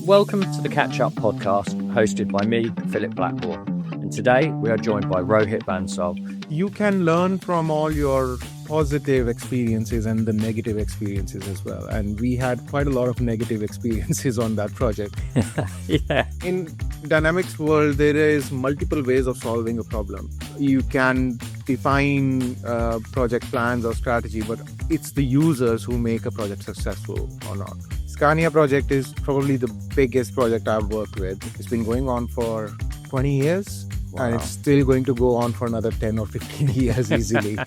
Welcome to the Catch Up podcast, hosted by me, Phillip Blackmore. And today we are joined by Rohit Bansal. You can learn from all your positive experiences and the negative experiences as well. And we had quite a lot of negative experiences on that project. Yeah. In Dynamics world, there is multiple ways of solving a problem. You can define project plans or strategy, but it's the users who make a project successful or not. Scania project is probably the biggest project I've worked with. It's been going on for 20 years. Wow. And it's still going to go on for another 10 or 15 years easily.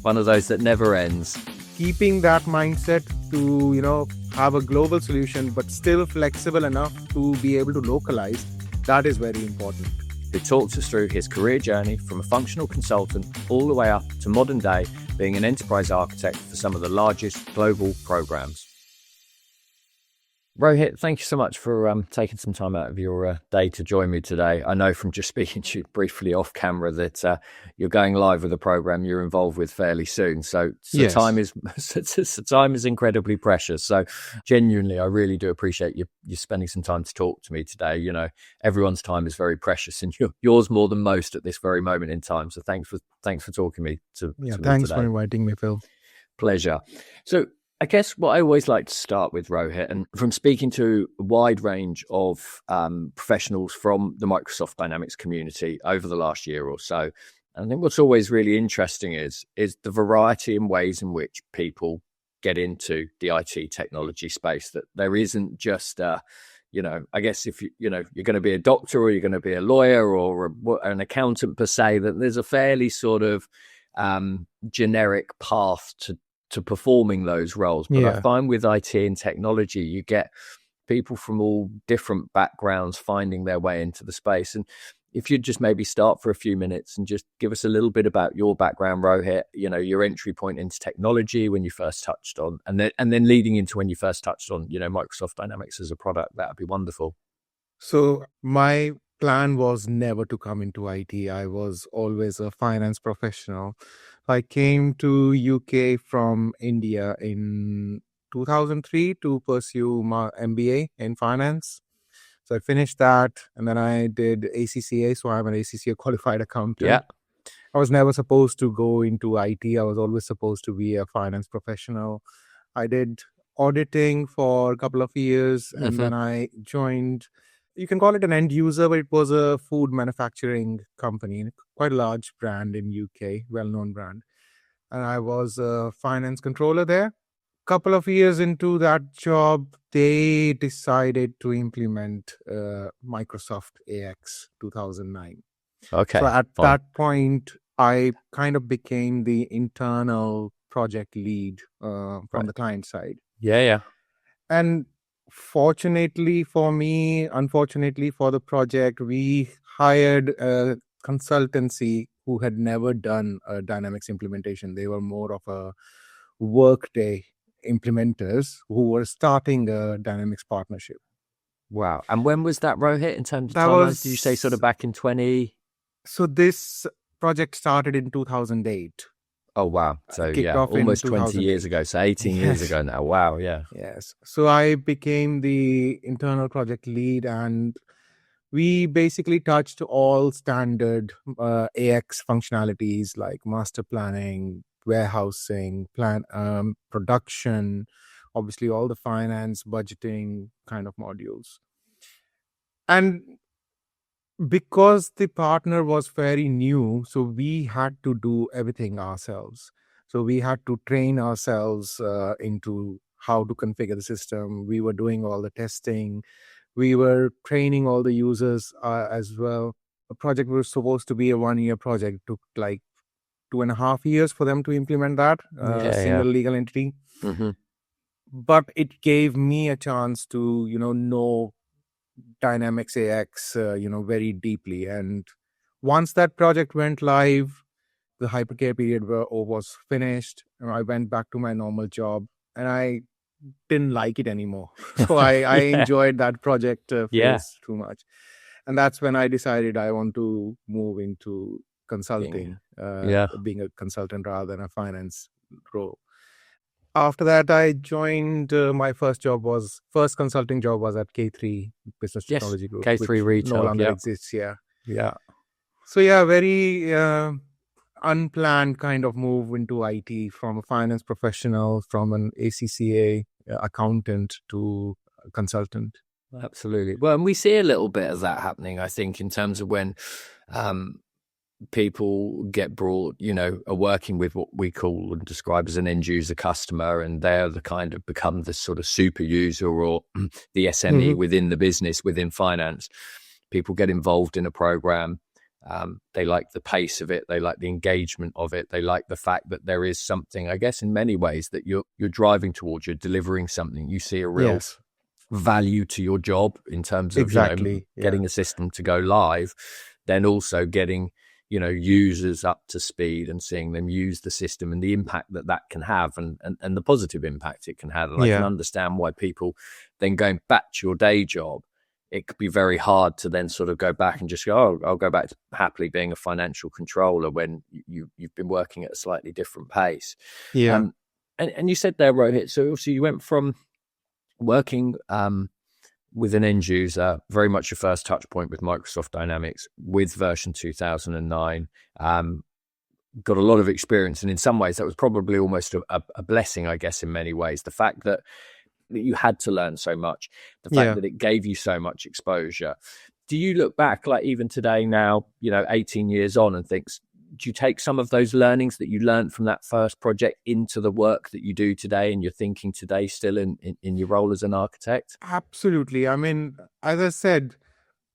One of those that never ends. Keeping that mindset to, have a global solution, but still flexible enough to be able to localize, that is very important. He talks us through his career journey from a functional consultant all the way up to modern day being an enterprise architect for some of the largest global programs. Rohit, thank you so much for taking some time out of your day to join me today. I know from just speaking to you briefly off camera that you're going live with a program you're involved with fairly soon. So yes. time is incredibly precious. So genuinely, I really do appreciate you spending some time to talk to me today. Everyone's time is very precious, and yours more than most at this very moment in time. So thanks for talking to me today. Thanks for inviting me, Phil. Pleasure. So I guess what I always like to start with, Rohit, and from speaking to a wide range of professionals from the Microsoft Dynamics community over the last year or so, I think what's always really interesting is the variety in ways in which people get into the IT technology space. That there isn't just, I guess if you're going to be a doctor or you're going to be a lawyer or an accountant per se, that there's a fairly sort of generic path to performing those roles. But I find with IT and technology, you get people from all different backgrounds finding their way into the space. And if you'd just maybe start for a few minutes and just give us a little bit about your background, Rohit, your entry point into technology when you first touched on, and then leading into when you first touched on, Microsoft Dynamics as a product, that would be wonderful. So my plan was never to come into IT. I was always a finance professional. I came to UK from India in 2003 to pursue my MBA in finance. So I finished that, and then I did ACCA. So I'm an ACCA-qualified accountant. Yeah. I was never supposed to go into IT. I was always supposed to be a finance professional. I did auditing for a couple of years, and then I joined, you can call it an end user, but it was a food manufacturing company, quite a large brand in UK, well-known brand. And I was a finance controller there. Couple of years into that job, they decided to implement Microsoft AX 2009. Okay. So at that point, I kind of became the internal project lead from the client side. Yeah. And fortunately for me, unfortunately for the project, we hired a consultancy who had never done a Dynamics implementation. They were more of a Workday implementers who were starting a Dynamics partnership. Wow. And when was that, Rohit, in terms of timelines? Did you say sort of back in 20? So this project started in 2008. Oh, wow. So almost 20 years ago. So 18 years ago now. Wow. Yeah. Yes. So I became the internal project lead, and we basically touched all standard AX functionalities like master planning, warehousing, production, obviously all the finance, budgeting kind of modules. And because the partner was very new, so we had to do everything ourselves. So we had to train ourselves into how to configure the system. We were doing all the testing. We were training all the users as well. The project was supposed to be a 1-year project. It took like 2.5 years for them to implement that single legal entity. But it gave me a chance to, know Dynamics AX, very deeply. And once that project went live, the hypercare period was finished. I went back to my normal job, and I didn't like it anymore. So I enjoyed that project phase too much. And that's when I decided I want to move into consulting, being a consultant rather than a finance role. After that, I joined my first consulting job was at K3 Business Yes, Technology Group, K3 which no retail. longer Yeah, exists. Yeah. yeah, So yeah, very unplanned kind of move into IT from a finance professional, from an ACCA accountant to a consultant. absolutely. Well, and we see a little bit of that happening, I think, in terms of when um, people get brought, are working with what we call and describe as an end user customer, and they're the kind of become the sort of super user or the SME Hmm. within the business, within finance. People get involved in a program. They like the pace of it. They like the engagement of it. They like the fact that there is something, I guess, in many ways that you're driving towards. You're delivering something. You see a real Yes, value to your job in terms of exactly. Yeah. getting a system to go live, then also getting users up to speed and seeing them use the system and the impact that that can have, and the positive impact it can have. And I can Yeah. understand why people then, going back to your day job, it could be very hard to then sort of go back and just go, oh, I'll go back to happily being a financial controller when you've been working at a slightly different pace. Yeah. um and you said there, Rohit, so obviously you went from working with an end user, very much your first touch point with Microsoft Dynamics with version 2009. Got a lot of experience, and in some ways that was probably almost a blessing, I guess, in many ways. The fact that you had to learn so much, the fact Yeah. that it gave you so much exposure. Do you look back, like even today now, 18 years on, and think, do you take some of those learnings that you learned from that first project into the work that you do today and you're thinking today still in your role as an architect? Absolutely. I mean, as I said,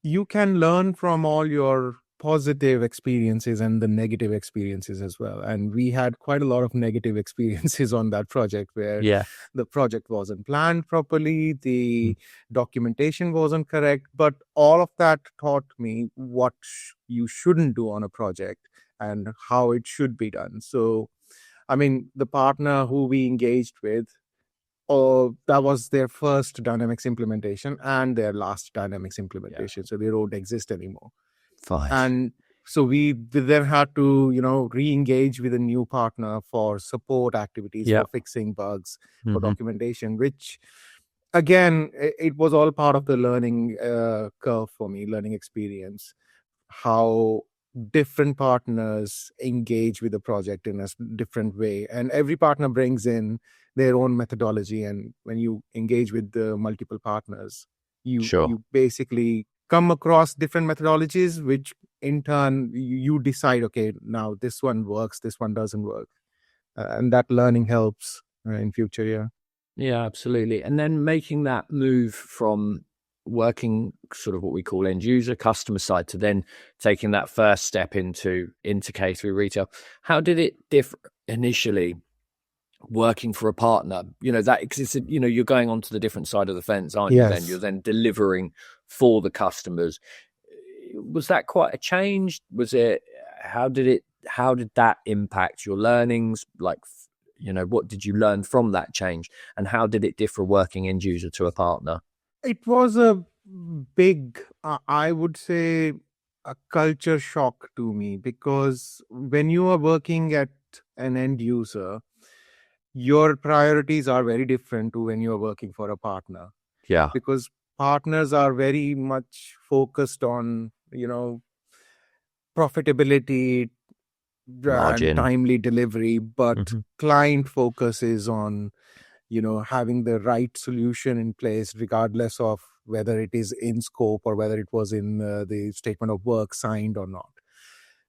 you can learn from all your positive experiences and the negative experiences as well. And we had quite a lot of negative experiences on that project where Yeah. the project wasn't planned properly, Mm. the documentation wasn't correct, but all of that taught me what you shouldn't do on a project and how it should be done. So, I mean, the partner who we engaged with, that was their first Dynamics implementation and their last Dynamics Yeah. implementation. So they don't exist anymore. Fine. And so we then had to, re-engage with a new partner for support activities, Yeah. for fixing bugs, for Hmm. documentation, which again, it was all part of the learning curve for me, learning experience, how different partners engage with the project in a different way. And every partner brings in their own methodology. And when you engage with the multiple partners, you Sure. you basically come across different methodologies, which in turn you decide, okay, now this one works, this one doesn't work. And that learning helps in future. Yeah. Yeah, absolutely. And then making that move from working sort of what we call end user customer side to then taking that first step into K3 retail. How did it differ initially working for a partner? That because you're going onto the different side of the fence, aren't you? Then you're Yes. then delivering for the customers. Was that quite a change? Was it? How did that impact your learnings? Like, what did you learn from that change, and how did it differ working end user to a partner? It was a big, I would say, a culture shock to me, because when you are working at an end user, your priorities are very different to when you're working for a partner, Yeah, because partners are very much focused on, profitability and margin. timely delivery, but Hmm. client focus is on having the right solution in place, regardless of whether it is in scope or whether it was in the statement of work signed or not.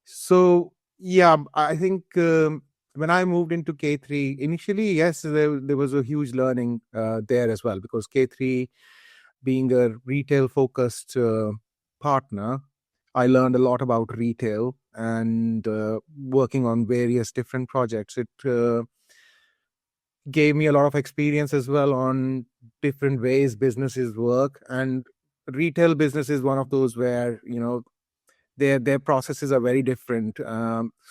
So yeah, I think when I moved into K3 initially, yes, there was a huge learning there as well, because K3 being a retail focused partner, I learned a lot about retail, and working on various different projects. It gave me a lot of experience as well on different ways businesses work. And retail business is one of those where their processes are very different,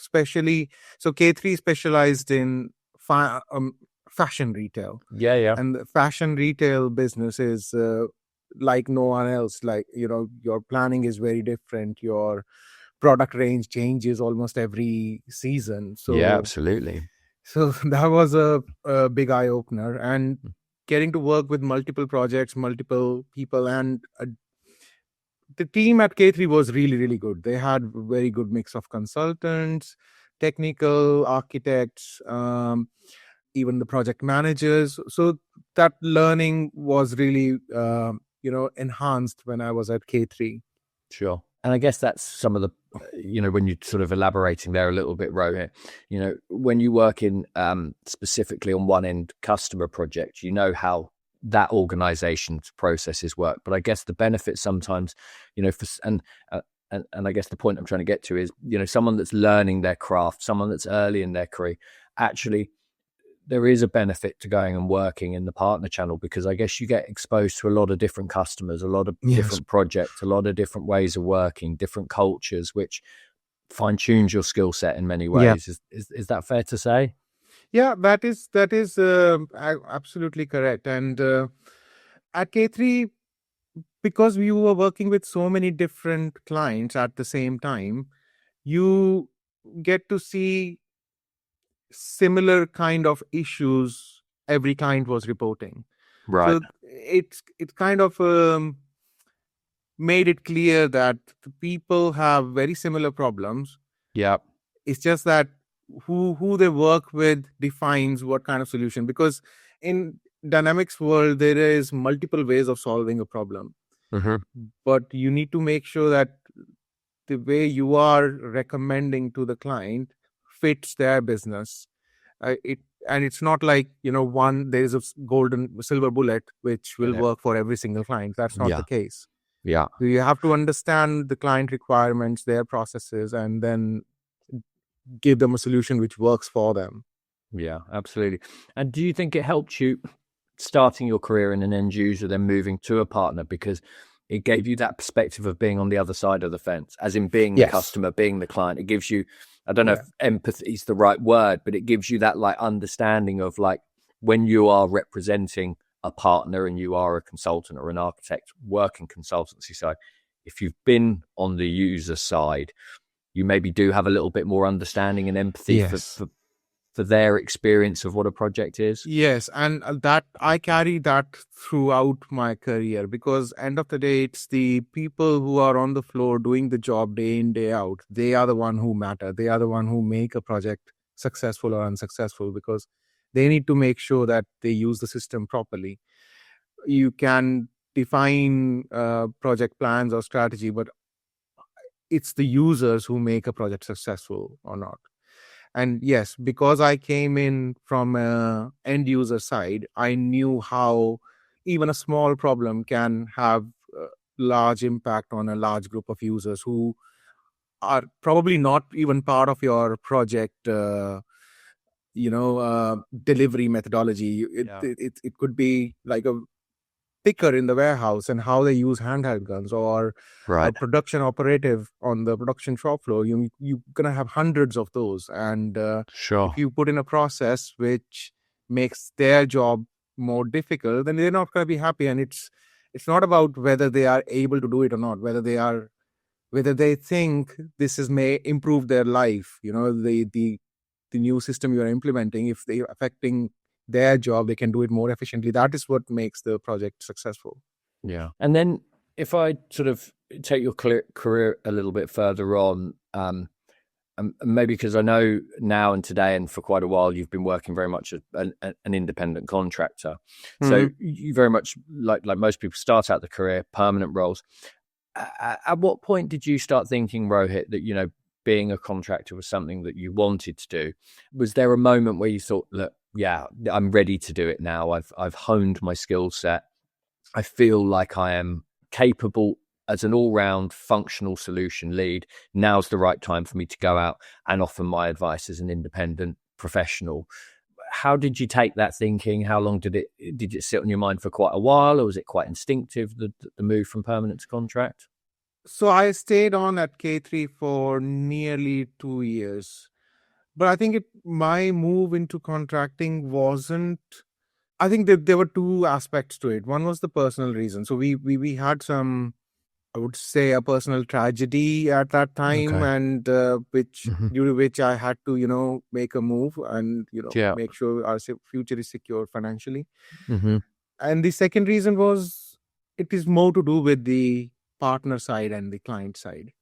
especially, so K3 specialized in fashion retail. Yeah, yeah, And the fashion retail business is like no one else. Like, your planning is very different, your product range changes almost every season. yeah, So absolutely. So that was a big eye opener, and getting to work with multiple projects, multiple people, and the team at K3 was really, really good. They had very good mix of consultants, technical architects, even the project managers. So that learning was really, enhanced when I was at K3. Sure. And I guess that's some of the, when you're sort of elaborating there a little bit, Rohit, when you work in specifically on one end customer project, you know how that organization's processes work. But I guess the benefit sometimes, and I guess the point I'm trying to get to is, someone that's learning their craft, someone that's early in their career, actually there is a benefit to going and working in the partner channel, because I guess you get exposed to a lot of different customers, a lot of Yes. different projects, a lot of different ways of working, different cultures, which fine tunes your skill set in many Yeah. ways. Is that fair to say? Yeah, that is absolutely correct. And at K3, because we were working with so many different clients at the same time, you get to see similar kind of issues every client was reporting. Right. So it kind of made it clear that the people have very similar problems. Yeah. It's just that who they work with defines what kind of solution. Because in Dynamics world, there is multiple ways of solving a problem, but you need to make sure that the way you are recommending to the client fits their business. It and it's not like there is a silver bullet which will work for every single client. That's not the case. Yeah. So you have to understand the client requirements, their processes, and then give them a solution which works for them. Yeah, absolutely. And do you think it helped you starting your career in an end user, then moving to a partner, because it gave you that perspective of being on the other side of the fence, as in being the customer, being the client? It gives you, I don't know if empathy is the right word, but it gives you that like understanding of like when you are representing a partner and you are a consultant or an architect working consultancy side, if you've been on the user side, you maybe do have a little bit more understanding and empathy for their experience of what a project is. Yes, and that I carry that throughout my career, because end of the day, it's the people who are on the floor doing the job day in, day out. They are the one who matter. They are the one who make a project successful or unsuccessful, because they need to make sure that they use the system properly. You can define project plans or strategy, but it's the users who make a project successful or not. And yes, because I came in from a end user side, I knew how even a small problem can have a large impact on a large group of users who are probably not even part of your project delivery methodology. It could be like a picker in the warehouse and how they use handheld guns, or a production operative on the production shop floor. You're gonna have hundreds of those, and if you put in a process which makes their job more difficult, then they're not gonna be happy. And it's not about whether they are able to do it or not, whether they think may improve their life. The new system you are implementing, if they are affecting their job, they can do it more efficiently. That is what makes the project successful. Yeah. And then if I sort of take your career a little bit further on, maybe because I know now and today and for quite a while you've been working very much as an independent contractor. So you very much, like most people, start out the career permanent roles. At what point did you start thinking, Rohit, that being a contractor was something that you wanted to do? Was there a moment where you thought, look, yeah, I'm ready to do it now. I've honed my skill set. I feel like I am capable as an all-round functional solution lead. Now's the right time for me to go out and offer my advice as an independent professional. How did you take that thinking? How long did it sit on your mind for quite a while, or was it quite instinctive, the move from permanent to contract? So I stayed on at K3 for nearly 2 years. But I think my move into contracting wasn't. I think there were two aspects to it. One was the personal reason. So we had some I would say a personal tragedy at that time, Okay. and which Hmm. due to which I had to, make a move and Yeah. make sure our future is secure financially. Hmm. And the second reason was it is more to do with the partner side and the client side,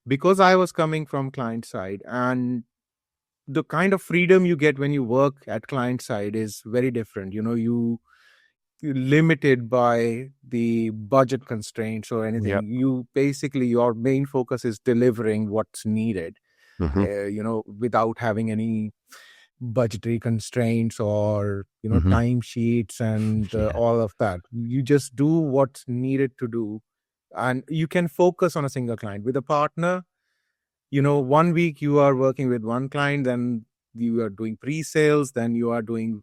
because I was coming from client side, and the kind of freedom you get when you work at client side is very different. You're limited by the budget constraints or Yeah. anything. You basically, your main focus is delivering what's needed, Hmm. without having any budgetary constraints or Hmm. time sheets and Yeah. all of that. You just do what's needed to do, and you can focus on a single client. With a partner, 1 week you are working with one client, then you are doing pre-sales, then you are doing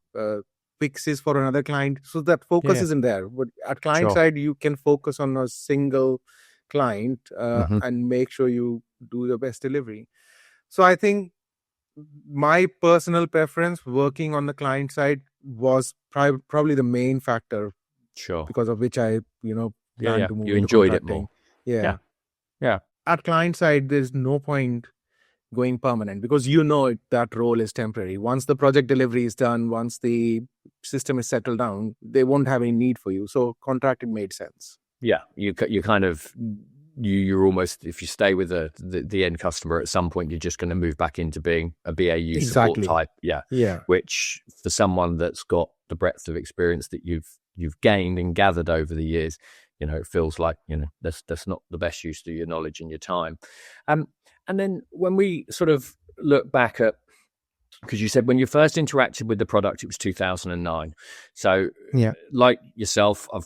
fixes for another client, so that focus Yeah. isn't there. But at client Sure. side, you can focus on a single client, Hmm. and make sure you do the best delivery. So I think my personal preference working on the client side was probably the main factor, Sure. because of which I Yeah. plan Yeah. to move You into enjoyed it contracting. more. Yeah. Yeah. Yeah. At client side, there's no point going permanent, because that role is temporary. Once the project delivery is done, once the system is settled down, they won't have any need for you. So contracting made sense. Yeah. You kind of you're almost, if you stay with the end customer, at some point you're just going to move back into being a BAU support Exactly. type. Yeah. Yeah. Which for someone that's got the breadth of experience that you've gained and gathered over the years, it feels like that's not the best use of your knowledge and your time. And then when we sort of look back at, because you said when you first interacted with the product, it was 2009. So, Yeah. like yourself, I'm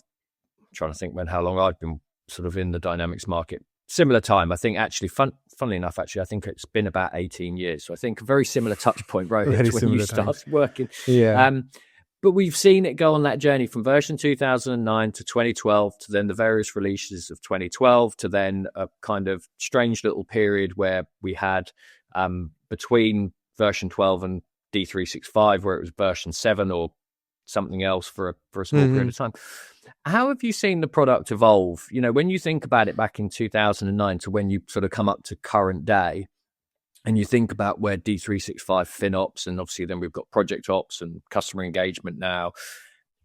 trying to think how long I've been sort of in the dynamics market. Similar time, I think. Actually, funnily enough, I think it's been about 18 years. So I think a very similar touch point, Rohit, Very to when you similar times. started working. Yeah. But we've seen it go on that journey from version 2009 to 2012 to then the various releases of 2012 to then a kind of strange little period where we had between version 12 and D365, where it was version 7 or something else for a small period of time. How have you seen the product evolve? When you think about it back in 2009 to when you sort of come up to current day, and you think about where D365 FinOps, and obviously then we've got Project Ops and customer engagement now.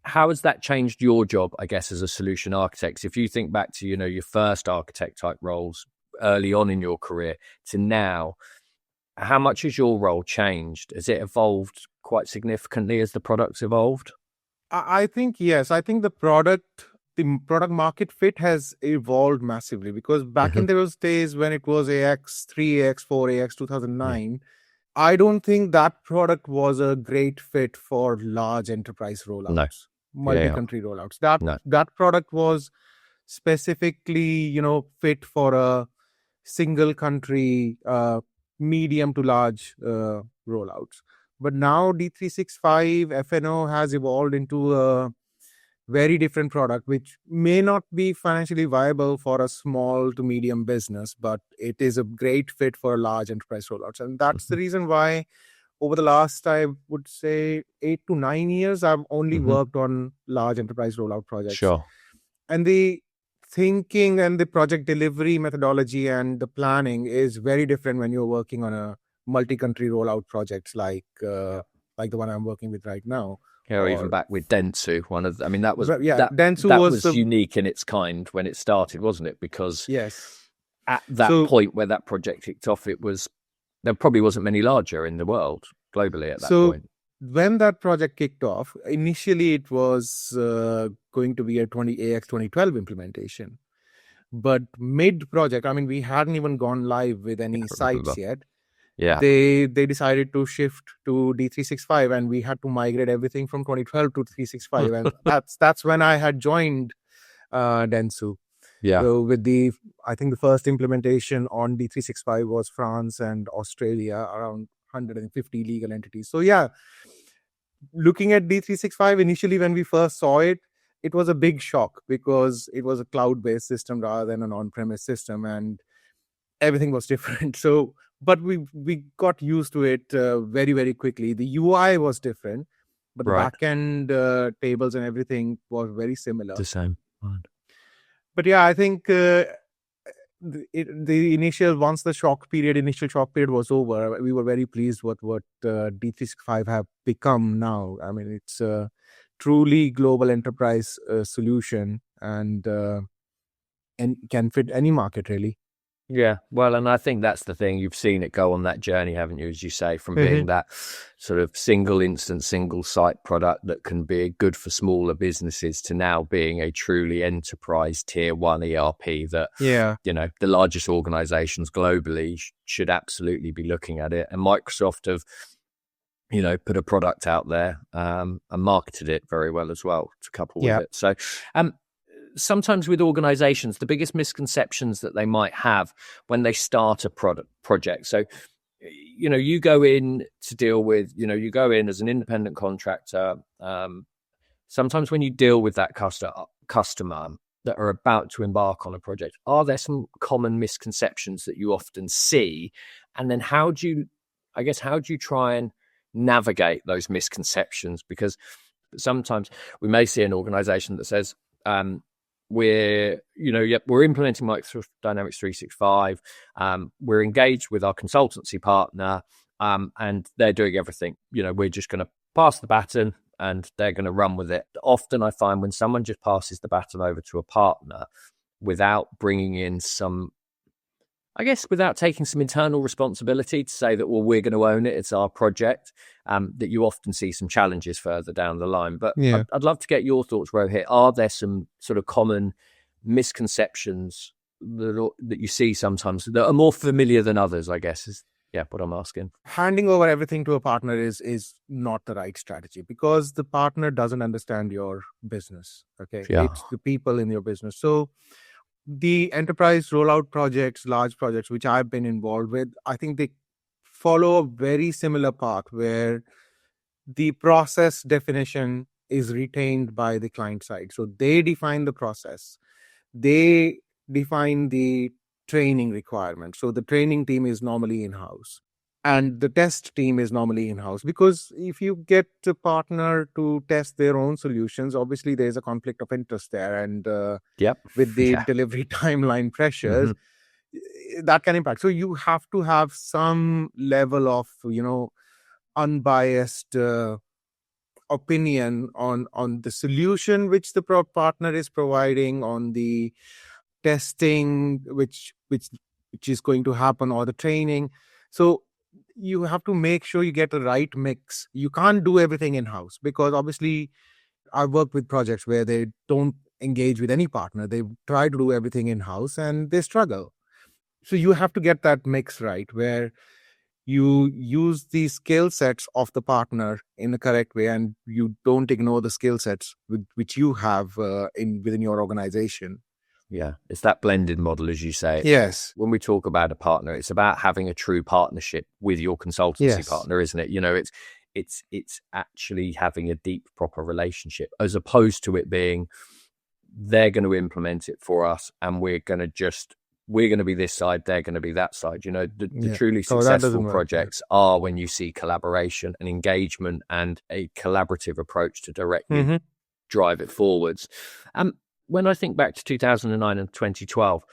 How has that changed your job, I guess, as a solution architect? If you think back to, your first architect type roles early on in your career to now, how much has your role changed? Has it evolved quite significantly as the product's evolved? I think, yes. I think the product market fit has evolved massively, because back Mm-hmm. in those days when it was AX, 3AX, 4AX, Yeah. 2009, I don't think that product was a great fit for large enterprise No. rollouts, Yeah. Yeah. multi-country rollouts. That No. that product was specifically, fit for a single country, medium to large rollouts. But now D365 FNO has evolved into a very different product, which may not be financially viable for a small to medium business, but it is a great fit for large enterprise rollouts. And that's the Mm-hmm. reason why over the last, I would say, 8 to 9 years, I've only Mm-hmm. worked on large enterprise rollout projects. Sure. And the thinking and the project delivery methodology and the planning is very different when you're working on a multi-country rollout projects like the one I'm working with right now. Yeah, or even Or back with Dentsu, that was But yeah, that Dentsu that was was the unique in its kind when it started, wasn't it? Because yes. at that So point where that project kicked off, there probably wasn't many larger in the world globally at that so point. when that project kicked off, initially it was going to be a 20AX 2012 implementation. But mid project, I mean, we hadn't even gone live with any I remember. sites yet. Yeah. They decided to shift to D365, and we had to migrate everything from 2012 to 365, and that's when I had joined Dentsu. Yeah. So I think the first implementation on D365 was France and Australia, around 150 legal entities. So yeah, looking at D365 initially when we first saw it, it was a big shock because it was a cloud-based system rather than an on-premise system, and everything was different. So, but we got used to it very, very quickly. The UI was different, but the Right. backend tables and everything was very similar. The same. Right. But yeah, I think once the initial shock period was over, we were very pleased with what D365 have become now. I mean, it's a truly global enterprise solution, and can fit any market, really. Yeah, well, and I think that's the thing. You've seen it go on that journey, haven't you? As you say, from being that sort of single instance, single site product that can be good for smaller businesses to now being a truly enterprise tier one ERP that, the largest organizations globally should absolutely be looking at it. And Microsoft have, put a product out there and marketed it very well as well to couple with it. So, sometimes with organizations, the biggest misconceptions that they might have when they start a project. So, you go in to deal with, you go in as an independent contractor. Sometimes when you deal with that customer that are about to embark on a project, are there some common misconceptions that you often see? And then how do you try and navigate those misconceptions? Because sometimes we may see an organization that says, we're implementing Microsoft Dynamics 365. We're engaged with our consultancy partner, and they're doing everything. We're just going to pass the baton and they're going to run with it. Often I find when someone just passes the baton over to a partner without bringing in without taking some internal responsibility to say that, well, we're going to own it, it's our project, that you often see some challenges further down the line. But I'd love to get your thoughts, Rohit. Are there some sort of common misconceptions that you see sometimes that are more familiar than others, I guess, is what I'm asking. Handing over everything to a partner is not the right strategy, because the partner doesn't understand your business. Okay. It's the people in your business. So the enterprise rollout projects, large projects, which I've been involved with, I think they follow a very similar path where the process definition is retained by the client side. So they define the process. They define the training requirement. So the training team is normally in-house and the test team is normally in-house, because if you get a partner to test their own solutions, obviously there's a conflict of interest there. And with the delivery timeline pressures, that can impact. So you have to have some level of, unbiased opinion on the solution which the partner is providing, on the testing which is going to happen, or the training. So you have to make sure you get the right mix. You can't do everything in-house, because obviously I've worked with projects where they don't engage with any partner. They try to do everything in-house and they struggle. So you have to get that mix right, where you use the skill sets of the partner in the correct way, and you don't ignore the skill sets which you have within your organization. Yeah, it's that blended model, as you say. Yes. When we talk about a partner, it's about having a true partnership with your consultancy partner, isn't it? It's actually having a deep, proper relationship, as opposed to it being they're going to implement it for us and we're going to be this side, they're going to be that side. The truly successful projects are when you see collaboration and engagement and a collaborative approach to directly drive it forwards. When I think back to 2009 and 2012,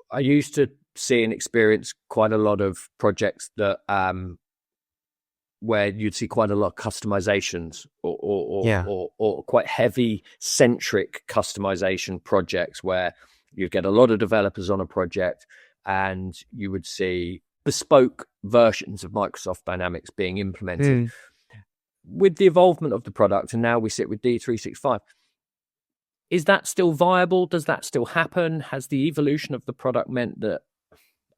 I used to see and experience quite a lot of projects that where you'd see quite a lot of customizations or quite heavy centric customization projects where you'd get a lot of developers on a project and you would see bespoke versions of Microsoft Dynamics being implemented. With the evolvement of the product, and now we sit with D365, is that still viable? Does that still happen? Has the evolution of the product meant that,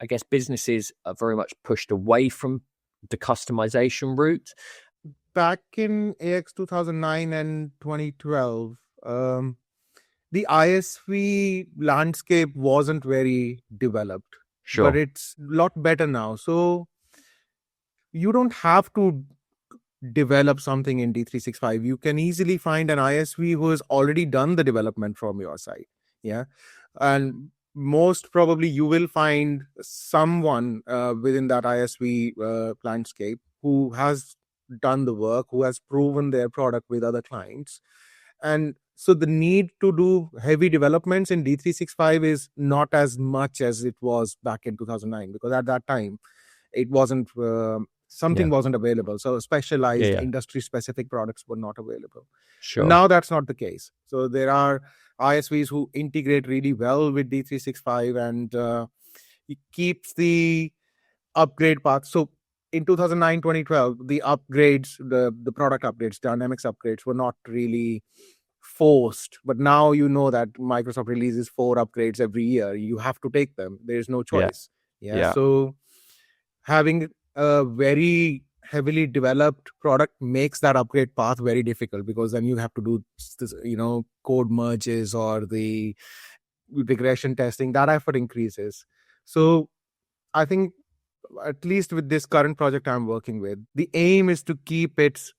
I guess, businesses are very much pushed away from the customization route? Back in AX 2009 and 2012, the ISV landscape wasn't very developed, but it's a lot better now. So you don't have to develop something in D365. You can easily find an ISV who has already done the development from your side. And most probably you will find someone within that ISV landscape who has done the work, who has proven their product with other clients. And So the need to do heavy developments in D365 is not as much as it was back in 2009, because at that time it wasn't something Yeah. wasn't available. So Yeah. specialized Yeah. industry specific products were not available. Sure. Now that's not the case. So there are ISVs who integrate really well with D365, and it keeps the upgrade path. So in 2009, 2012, the upgrades, the product upgrades, Dynamics upgrades were not really forced. But now you know that Microsoft releases 4 upgrades every year. You have to take them. There's no Yeah. choice. Yeah. Yeah. So having a very heavily developed product makes that upgrade path very difficult, because then you have to do this, code merges or the regression testing. That effort increases. So I think, at least with this current project I'm working with, the aim is to keep it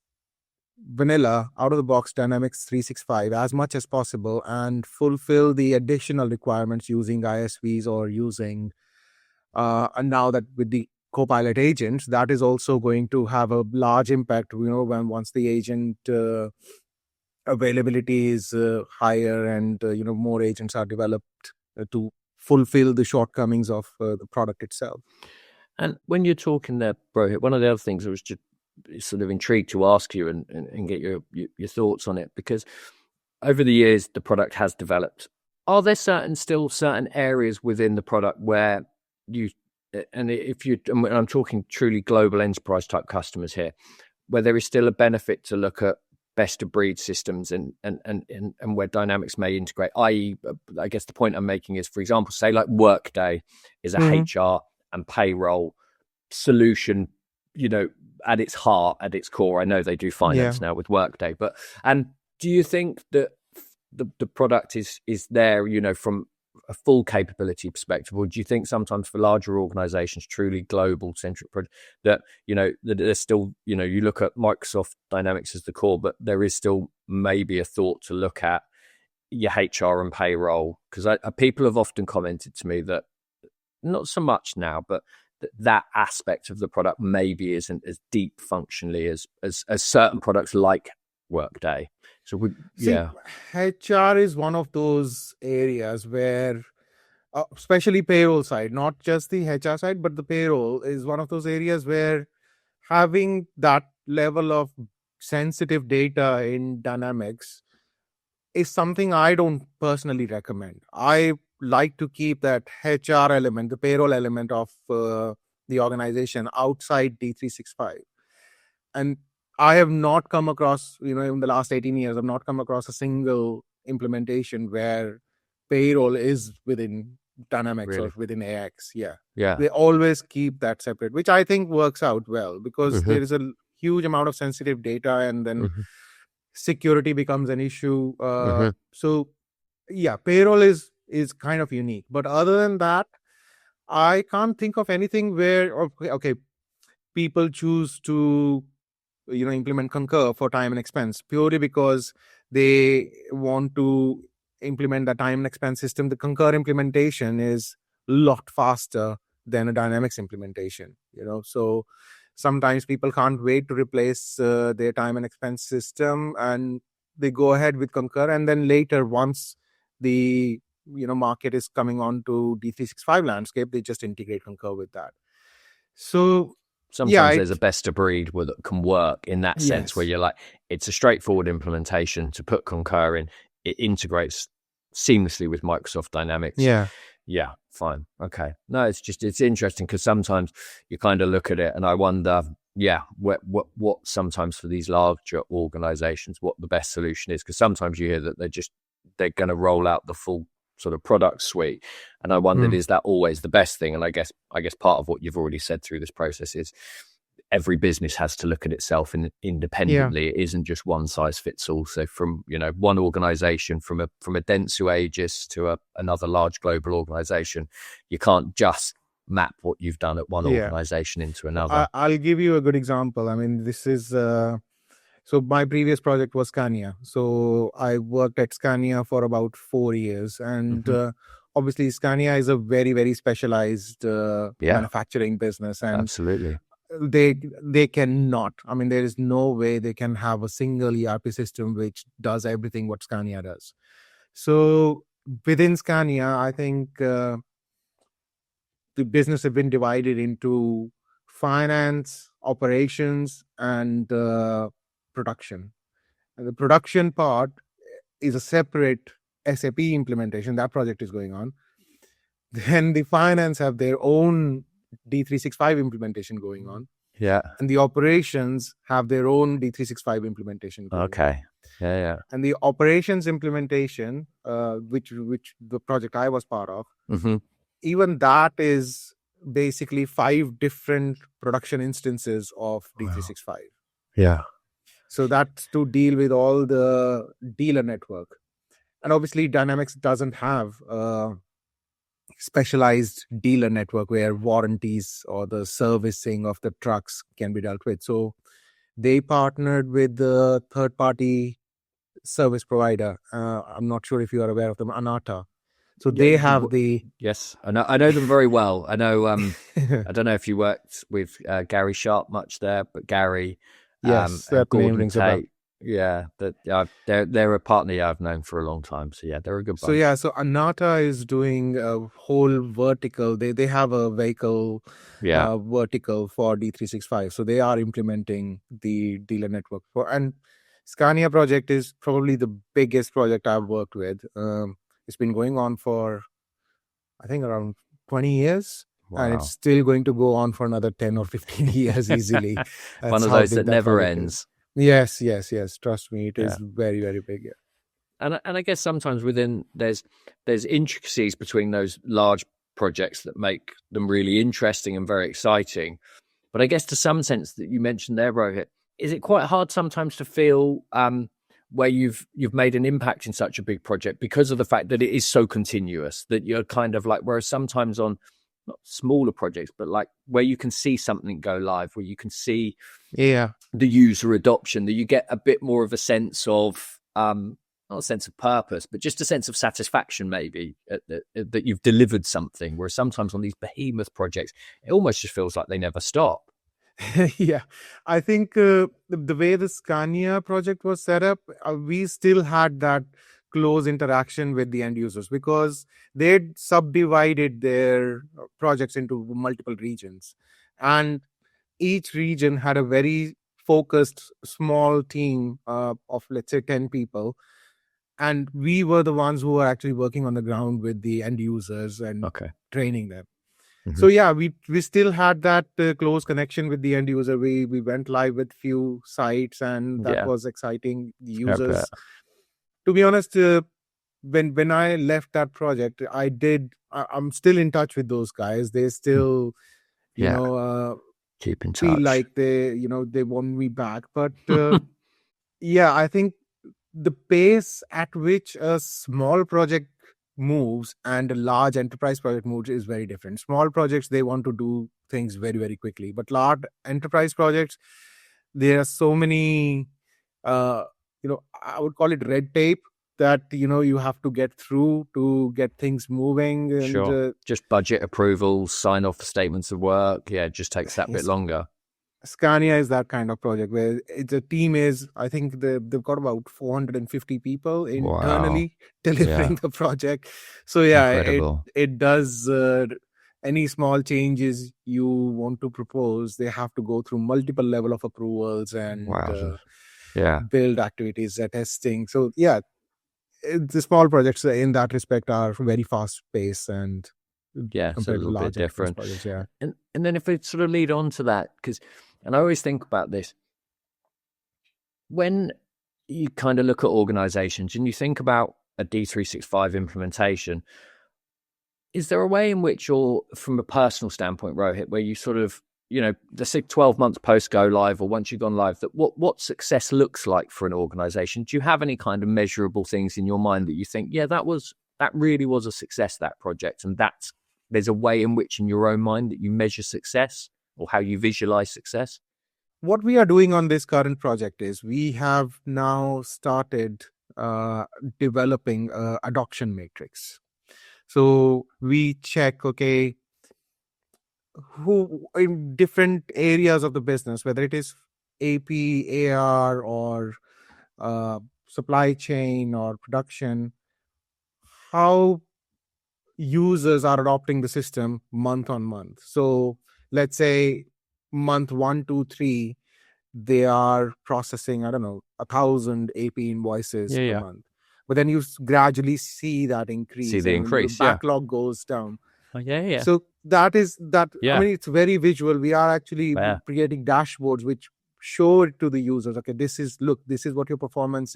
vanilla, out of the box Dynamics 365 as much as possible, and fulfill the additional requirements using ISVs or using and now that with the Copilot agents, that is also going to have a large impact, when once the agent availability is higher, and more agents are developed to fulfill the shortcomings of the product itself. And when you're talking there, Rohit, one of the other things I was just sort of intrigued to ask you and get your thoughts on it, because over the years the product has developed. Are there still certain areas within the product where you, and if you, and I'm talking truly global enterprise type customers here, where there is still a benefit to look at best of breed systems and where Dynamics may integrate, i.e., I guess the point I'm making is, for example, say like Workday is a HR and payroll solution, at its heart, at its core. I know they do finance now with Workday, but and do you think that the product is there, from a full capability perspective, or do you think sometimes for larger organizations, truly global centric, that that there's still, you look at Microsoft Dynamics as the core, but there is still maybe a thought to look at your HR and payroll? Because people have often commented to me that not so much now, but that aspect of the product maybe isn't as deep functionally as certain products like Workday. So HR is one of those areas where, especially payroll side, not just the HR side, but the payroll is one of those areas where having that level of sensitive data in Dynamics is something I don't personally recommend. I like to keep that HR element, the payroll element of the organization outside D365. And I have not come across, in the last 18 years, I've not come across a single implementation where payroll is within Dynamics or within AX. Yeah. They always keep that separate, which I think works out well, because there is a huge amount of sensitive data, and then security becomes an issue. So yeah, payroll is kind of unique. But other than that, I can't think of anything where, okay, people choose to implement Concur for time and expense purely because they want to implement the time and expense system. The Concur implementation is a lot faster than a Dynamics implementation, so sometimes people can't wait to replace their time and expense system, and they go ahead with Concur, and then later, once the market is coming on to D365 landscape, they just integrate Concur with that. So sometimes there's a best of breed that can work in that sense, where you're like, it's a straightforward implementation to put Concur in. It integrates seamlessly with Microsoft Dynamics. Yeah, fine. Okay. No, it's interesting, because sometimes you kind of look at it and I wonder, what sometimes for these larger organizations, what the best solution is. Because sometimes you hear that they're going to roll out the full sort of product suite, and I wondered, is that always the best thing? And I guess part of what you've already said through this process is every business has to look at itself independently. It isn't just one size fits all. So from one organization, from a Dentsu Aegis to another large global organization, you can't just map what you've done at one organization into another. I'll give you a good example. I mean, this is so my previous project was Scania. So I worked at Scania for about 4 years, and obviously Scania is a very, very specialized manufacturing business. And absolutely, they cannot. I mean, there is no way they can have a single ERP system which does everything what Scania does. So within Scania, I think the business have been divided into finance, operations, and production. And the production part is a separate SAP implementation. That project is going on. Then the finance have their own D365 implementation going on. Yeah. And the operations have their own D365 implementation going on. Okay. Yeah. And the operations implementation, which the project I was part of, even that is basically 5 different production instances of D365. Wow. Yeah. So that's to deal with all the dealer network. And obviously Dynamics doesn't have a specialized dealer network where warranties or the servicing of the trucks can be dealt with. So they partnered with the third-party service provider. I'm not sure if you are aware of them, Anata. So they have the... Yes, I know them very well. I know, I don't know if you worked with Gary Sharp much there, but Gary, yes, that Gordon rings Tate, yeah, they're a partner I've known for a long time. So yeah, they're a good bunch. So Anata is doing a whole vertical. They have a vehicle vertical for D365. So they are implementing the dealer network and Scania project is probably the biggest project I've worked with. It's been going on for, I think, around 20 years. Wow. And it's still going to go on for another 10 or 15 years easily. One of those that never ends. Yes. Trust me, it is very, very big. Yeah. And I guess sometimes within there's intricacies between those large projects that make them really interesting and very exciting. But I guess to some sense that you mentioned there, Rohit, is it quite hard sometimes to feel where you've made an impact in such a big project because of the fact that it is so continuous that you're kind of like, whereas sometimes on not smaller projects, but like where you can see something go live, where you can see the user adoption, that you get a bit more of a sense of not a sense of purpose, but just a sense of satisfaction maybe that you've delivered something, whereas sometimes on these behemoth projects it almost just feels like they never stop. Yeah, I think the way the Scania project was set up, we still had that close interaction with the end users because they'd subdivided their projects into multiple regions. And each region had a very focused small team of, let's say, 10 people. And we were the ones who were actually working on the ground with the end users and training them. Mm-hmm. So yeah, we still had that close connection with the end user. We went live with few sites, and that was exciting. The users, to be honest, when I left that project, I'm still in touch with those guys. They still, you know, keep in touch. Feel like they want me back. But yeah, I think the pace at which a small project moves and a large enterprise project moves is very different. Small projects, they want to do things very, very quickly, but large enterprise projects, there are so many I would call it red tape that you have to get through to get things moving. And just budget approvals, sign off statements of work, it just takes that bit longer. Scania is that kind of project where the team is, I think they've got about 450 people internally delivering the project. So it does, any small changes you want to propose, they have to go through multiple level of approvals and build activities, testing. So the small projects in that respect are very fast paced and it's a little bit different. Projects, and then if we sort of lead on to that, and I always think about this, when you kind of look at organizations and you think about a D365 implementation, is there a way in which, or from a personal standpoint, Rohit, where you sort of, let's say 12 months post go live or once you've gone live, that what success looks like for an organization? Do you have any kind of measurable things in your mind that you think, that really was a success, that project, and there's a way in which in your own mind that you measure success or how you visualize success? What we are doing on this current project is we have now started developing an adoption matrix. So we check, who in different areas of the business, whether it is AP, AR, or uh, supply chain or production, how users are adopting the system month on month. So let's say month 1, 2, 3, they are processing, I don't know, 1,000 AP invoices Yeah, per yeah. month. But then you gradually see that See increase, the and then the increase. Yeah. backlog goes down. Oh, yeah, yeah. So that is that. I Yeah. mean, it's very visual. We are actually Yeah. creating dashboards which show it to the users. Okay, this is what your performance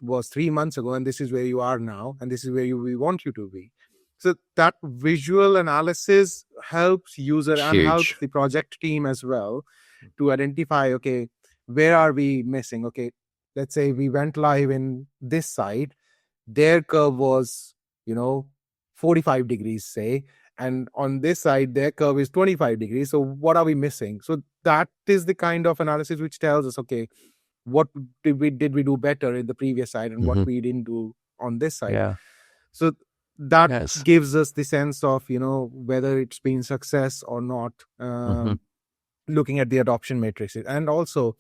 was 3 months ago, and this is where you are now, and this is where we want you to be. So that visual analysis helps user and helps Huge. the project team as well to identify, okay, where are we missing? Okay, let's say we went live in this site, their curve was, 45 degrees, say, and on this side their curve is 25 degrees. So what are we missing? So that is the kind of analysis which tells us, okay, what did we do better in the previous side, and what Hmm. we didn't do on this side. Yeah. So that Yes. gives us the sense of, whether it's been success or not, Hmm. looking at the adoption matrices, and also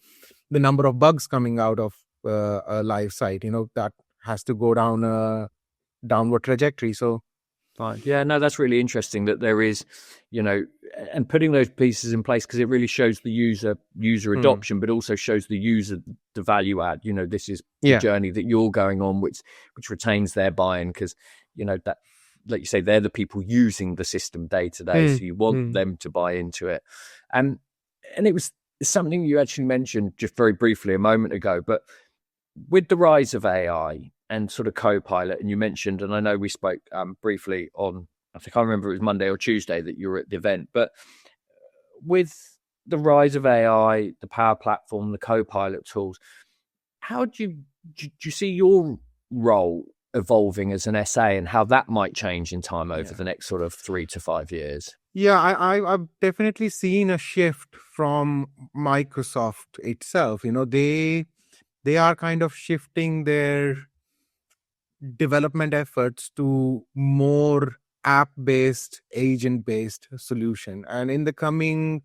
the number of bugs coming out of a live site, that has to go down a downward trajectory. So Fine. Yeah, no, that's really interesting that there is, and putting those pieces in place, because it really shows the user adoption, but also shows the user the value add. This is the yeah. journey that you're going on, which retains their buy-in, because that, like you say, they're the people using the system day to day, so you want them to buy into it. And it was something you actually mentioned just very briefly a moment ago, but with the rise of AI and sort of Copilot, and you mentioned, and I know we spoke briefly on, I think I remember it was Monday or Tuesday that you were at the event, but with the rise of AI, the Power Platform, the Copilot tools, how do you see your role evolving as an SA, and how that might change in time over the next sort of 3 to 5 years? Yeah, I've definitely seen a shift from Microsoft itself. They are kind of shifting their development efforts to more app-based, agent-based solution. And in the coming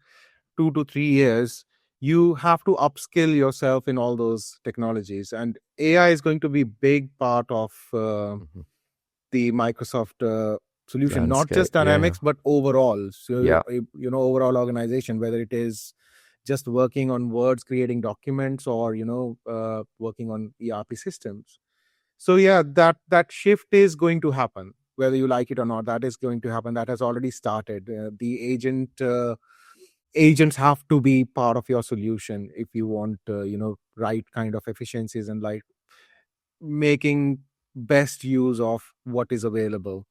2 to 3 years, you have to upskill yourself in all those technologies. And AI is going to be big part of Mhm. the Microsoft solution, not just Landscape. Yeah. Dynamics, but overall. So, Yeah. overall organization, whether it is just working on words, creating documents, or, working on ERP systems. So yeah, that shift is going to happen, whether you like it or not. That is going to happen. That has already started. The agents have to be part of your solution if you want, right kind of efficiencies, and like making best use of what is available.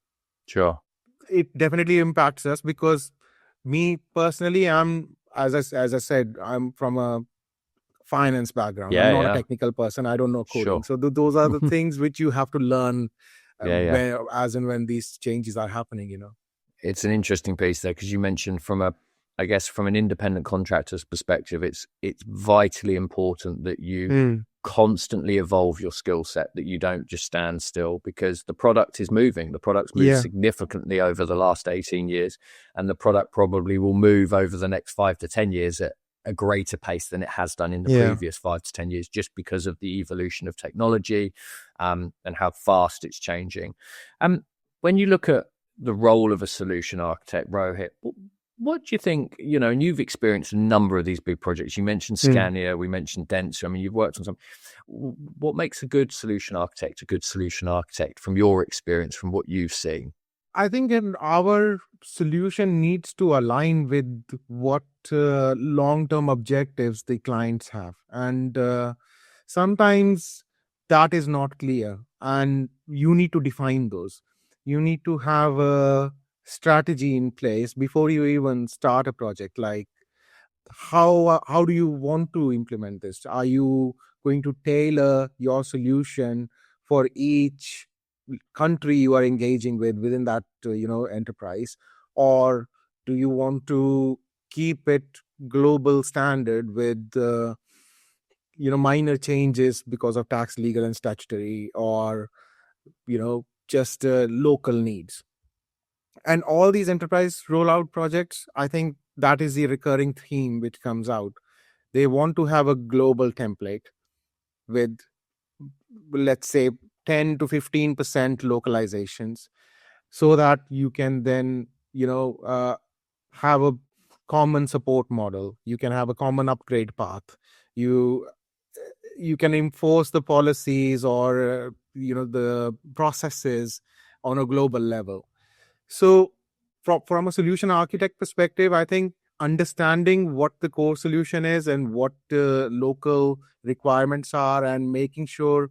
Sure. It definitely impacts us, because me personally, I'm, as I said, I'm from a finance background. I'm Yeah. not a Yeah. technical person. I don't know coding. Sure. So those are the things which you have to learn, Yeah. Yeah. where as and when these changes are happening. It's an interesting piece there, because you mentioned I guess from an independent contractor's perspective, it's vitally important that you constantly evolve your skill set, that you don't just stand still, because the product is moving. The product's moved Yeah. significantly over the last 18 years, and the product probably will move over the next 5 to 10 years at a greater pace than it has done in the Yeah. previous 5 to 10 years, just because of the evolution of technology, and how fast it's changing. When you look at the role of a solution architect, Rohit, what do you think, and you've experienced a number of these big projects. You mentioned Scania, we mentioned Dentsu. I mean, you've worked on some. What makes a good solution architect from your experience, from what you've seen? I think our solution needs to align with what long-term objectives the clients have. And sometimes that is not clear, and you need to define those. You need to have a strategy in place before you even start a project. Like, how do you want to implement this? Are you going to tailor your solution for each country you are engaging with within that enterprise, or do you want to keep it global standard with minor changes because of tax, legal, and statutory, or just local needs? And all these enterprise rollout projects, I think that is the recurring theme which comes out. They want to have a global template with, let's say, 10 to 15% localizations, so that you can then, have a common support model. You can have a common upgrade path. You you can enforce the policies or the processes on a global level. So from a solution architect perspective, I think understanding what the core solution is and what the local requirements are, and making sure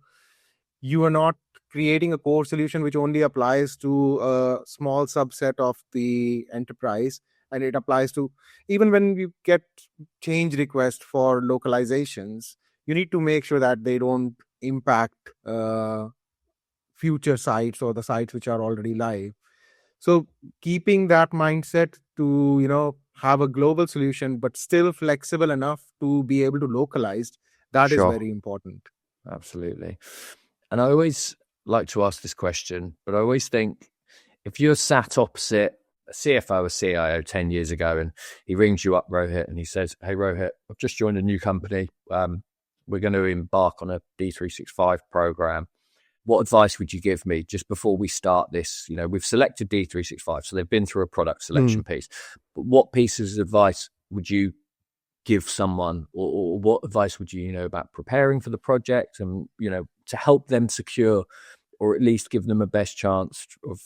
you are not creating a core solution which only applies to a small subset of the enterprise, and it applies to, even when you get change requests for localizations, you need to make sure that they don't impact future sites or the sites which are already live. So keeping that mindset to, have a global solution but still flexible enough to be able to localize, that is Sure. very important. Absolutely. And I always like to ask this question, but I always think, if you're sat opposite a CFO, a CIO 10 years ago, and he rings you up, Rohit, and he says, "Hey, Rohit, I've just joined a new company. We're going to embark on a D365 program. What advice would you give me just before we start this? We've selected D365, so they've been through a product selection piece. But what pieces of advice would you give someone, or what advice would you, about preparing for the project, and, to help them secure, or at least give them a best chance of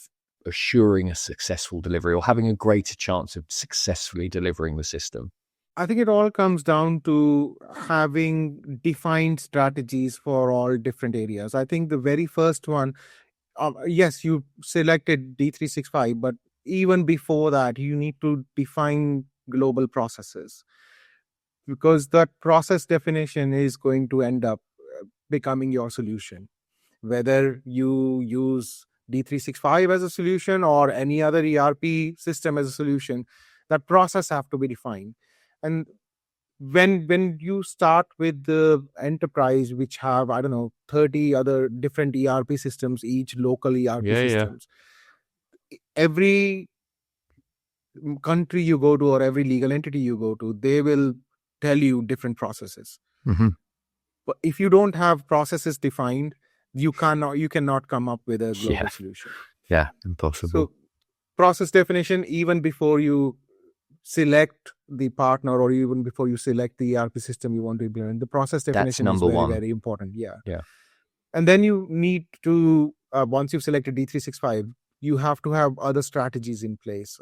assuring a successful delivery, or having a greater chance of successfully delivering the system?" I think it all comes down to having defined strategies for all different areas. I think the very first one, yes, you selected D365, but even before that, you need to define global processes, because that process definition is going to end up becoming your solution. Whether you use D365 as a solution or any other ERP system as a solution, that process have to be defined. And when you start with the enterprise, which have, I don't know, 30 other different ERP systems, each local ERP systems, every country you go to or every legal entity you go to, they will tell you different processes. Mm-hmm. But if you don't have processes defined, you cannot come up with a global solution. Yeah, impossible. So process definition, even before you select the partner or even before you select the ERP system you want to implement, the process definition is very, very important. Yeah. And then you need to, once you've selected D365, you have to have other strategies in place.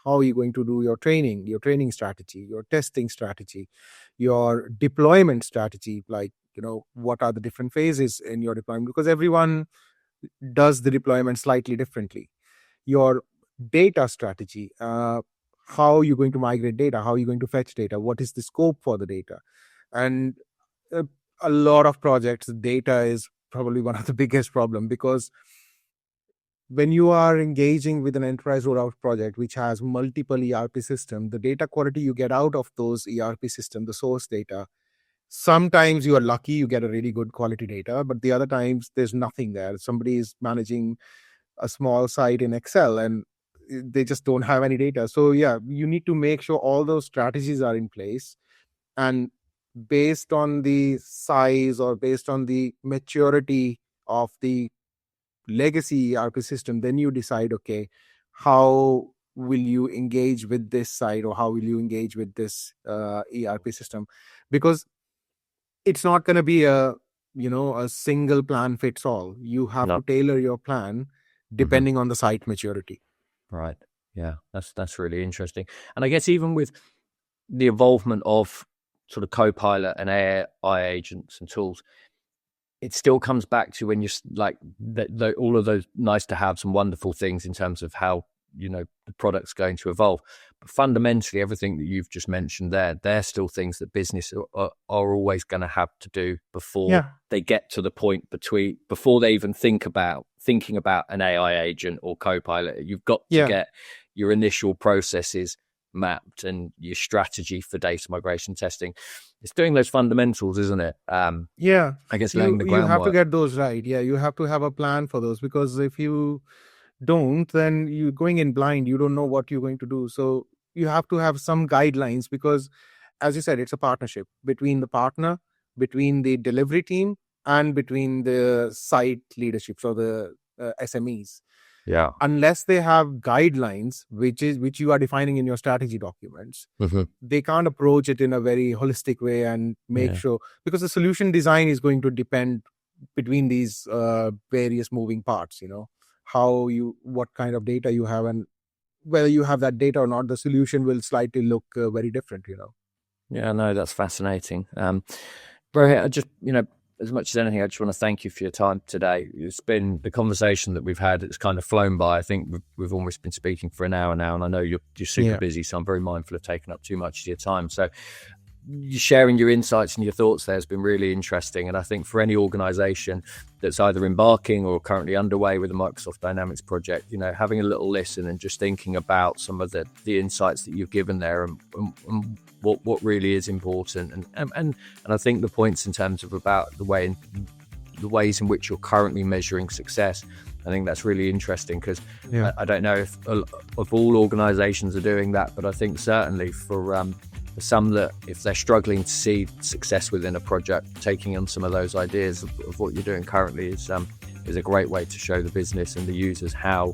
How are you going to do your training strategy, your testing strategy, your deployment strategy? Like, what are the different phases in your deployment? Because everyone does the deployment slightly differently. Your data strategy, how are you going to migrate data? How are you going to fetch data? What is the scope for the data? And a lot of projects, data is probably one of the biggest problem, because when you are engaging with an enterprise rollout project which has multiple ERP systems, the data quality you get out of those ERP systems, the source data, sometimes you are lucky, you get a really good quality data, but the other times there's nothing there. Somebody is managing a small site in Excel and they just don't have any data. So yeah, you need to make sure all those strategies are in place, and based on the size or based on the maturity of the legacy ERP system, then you decide, okay, how will you engage with this site, or how will you engage with this ERP system? Because it's not going to be a single plan fits all. You have to tailor your plan depending on the site maturity. Right. Yeah, that's really interesting. And I guess even with the involvement of sort of Copilot and AI agents and tools, it still comes back to, when you're like all of those nice to haves and wonderful things in terms of how the product's going to evolve, but fundamentally everything that you've just mentioned there, they're still things that business are always going to have to do before they get to the point before they even thinking about an AI agent or Copilot. You've got to get your initial processes mapped and your strategy for data migration testing. It's doing those fundamentals, isn't it? I guess laying the groundwork. You have to get those right. Yeah, you have to have a plan for those, because if you don't, then you're going in blind. You don't know what you're going to do. So you have to have some guidelines, because, as you said, it's a partnership between the partner, between the delivery team, and between the site leaderships or the SMEs. Yeah. Unless they have guidelines, which you are defining in your strategy documents, they can't approach it in a very holistic way and make sure, because the solution design is going to depend between these various moving parts. What kind of data you have, and whether you have that data or not, the solution will slightly look very different. Yeah, no, that's fascinating. Rohit, I just, as much as anything, I just want to thank you for your time today. It's been the conversation that we've had. It's kind of flown by. I think we've almost been speaking for an hour now, and I know you're super busy, so I'm very mindful of taking up too much of your time. So you sharing your insights and your thoughts there has been really interesting. And I think for any organization that's either embarking or currently underway with the Microsoft Dynamics project, having a little listen and just thinking about some of the insights that you've given there and what really is important. And I think the points in terms of about the ways in which you're currently measuring success, I think that's really interesting, because I don't know if all organizations are doing that, but I think certainly for some that, if they're struggling to see success within a project, taking on some of those ideas of what you're doing currently is a great way to show the business and the users how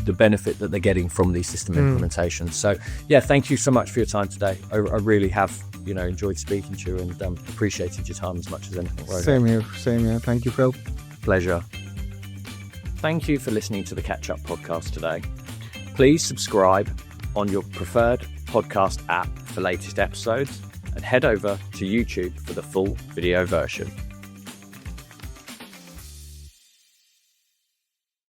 the benefit that they're getting from these system implementations. So thank you so much for your time today. I really have enjoyed speaking to you and appreciated your time as much as anything. Rohit. Same here. Thank you, Phil. Pleasure. Thank you for listening to the Catch Up podcast today. Please subscribe on your preferred podcast app for latest episodes, and head over to YouTube for the full video version.